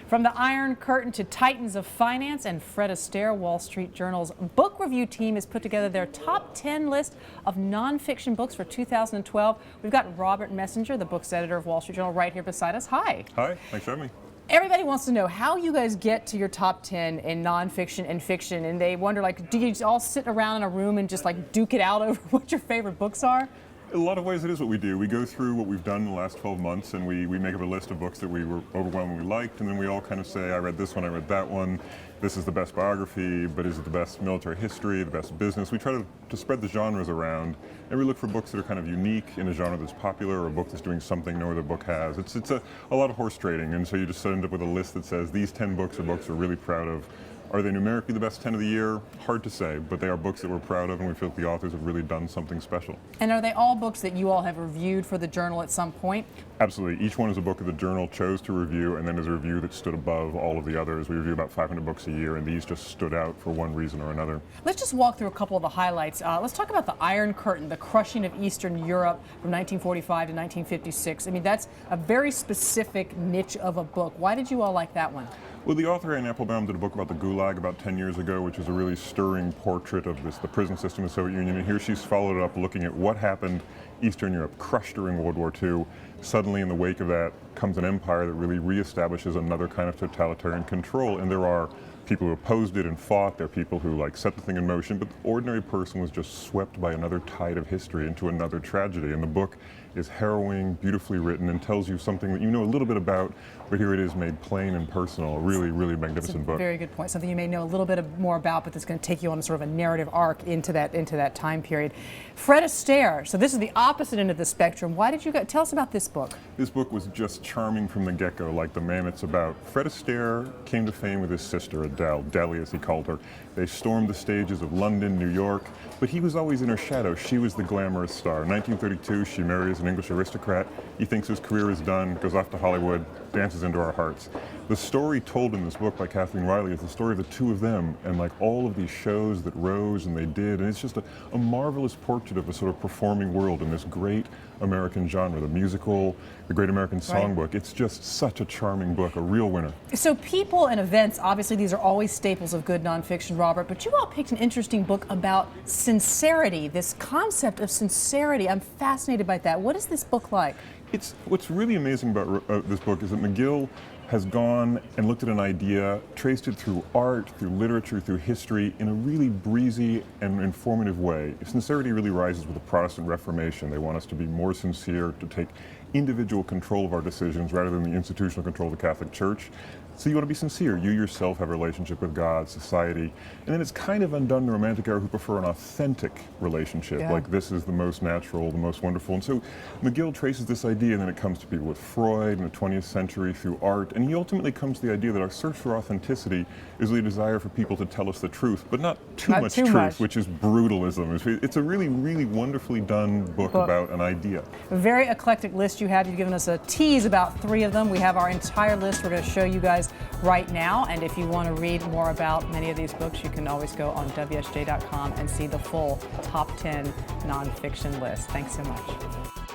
From the Iron Curtain to Titans of Finance and Fred Astaire, Wall Street Journal's book review team has put together their top 10 list of nonfiction books for 2012. We've got Robert Messenger, the book's editor of Wall Street Journal, right here beside us. Hi. Hi, thanks for having me. Everybody wants to know how you guys get to your top 10 in nonfiction and fiction, and they wonder, like, do you all sit around in a room and just like duke it out over what your favorite books are? A lot of ways it is what we do. We go through what we've done in the last 12 months and we make up a list of books that we were overwhelmingly liked, and then we all kind of say, I read this one, I read that one, this is the best biography, but is it the best military history, the best business? We try to spread the genres around, and we look for books that are kind of unique in a genre that's popular, or a book that's doing something no other book has. It's a lot of horse trading, and so you just end up with a list that says these 10 books are books we're really proud of. Are they numerically the best 10 of the year? Hard to say, but they are books that we're proud of, and we feel that the authors have really done something special. And are they all books that you all have reviewed for the Journal at some point? Absolutely. Each one is a book that the Journal chose to review, and then is a review that stood above all of the others. We review about 500 books a year, and these just stood out for one reason or another. Let's just walk through a couple of the highlights. Let's talk about the Iron Curtain, the crushing of Eastern Europe from 1945 to 1956. I mean, that's a very specific niche of a book. Why did you all like that one? Well, the author Anne Applebaum did a book about the Gulag about 10 years ago, which is a really stirring portrait of the prison system in the Soviet Union. And here she's followed it up looking at what happened Eastern Europe, crushed during World War II. Suddenly, in the wake of that, comes an empire that really reestablishes another kind of totalitarian control. And there are people who opposed it and fought. There are people who set the thing in motion. But the ordinary person was just swept by another tide of history into another tragedy. And the book is harrowing, beautifully written, and tells you something that you know a little bit about, but here it is made plain and personal. A really, really magnificent book. Very good point. Something you may know a little bit more about, but that's going to take you on a sort of a narrative arc into that time period. Fred Astaire. So this is the opposite end of the spectrum. Why did you tell us about this book? This book was just charming from the get-go, like the man it's about. Fred Astaire came to fame with his sister, Adele, Deli as he called her. They stormed the stages of London, New York, but he was always in her shadow. She was the glamorous star. In 1932, she marries an English aristocrat. He thinks his career is done, goes off to Hollywood, dances into our hearts. The story told in this book by Kathleen Riley is the story of the two of them, and all of these shows that rose and they did, and it's just a marvelous portrait of a sort of performing world in this great American genre, the musical, the Great American Songbook. Right. It's just such a charming book, a real winner. So people and events, obviously these are always staples of good nonfiction, Robert, but you all picked an interesting book about sincerity, this concept of sincerity. I'm fascinated by that. What is this book like? What's really amazing about this book is that McGill has gone and looked at an idea, traced it through art, through literature, through history, in a really breezy and informative way. Sincerity really rises with the Protestant Reformation. They want us to be more sincere, to take individual control of our decisions rather than the institutional control of the Catholic Church. So you want to be sincere. You yourself have a relationship with God, society. And then it's kind of undone the Romantic era who prefer an authentic relationship. Yeah. Like this is the most natural, the most wonderful. And so McGill traces this idea, and then it comes to people with Freud in the 20th century through art. And he ultimately comes to the idea that our search for authenticity is really a desire for people to tell us the truth, but not too much truth, which is brutalism. It's a really, really wonderfully done book about an idea. A very eclectic list you have. You've given us a tease about 3 of them. We have our entire list we're going to show you guys right now, and if you want to read more about many of these books, you can always go on WSJ.com and see the full top 10 nonfiction list. Thanks so much.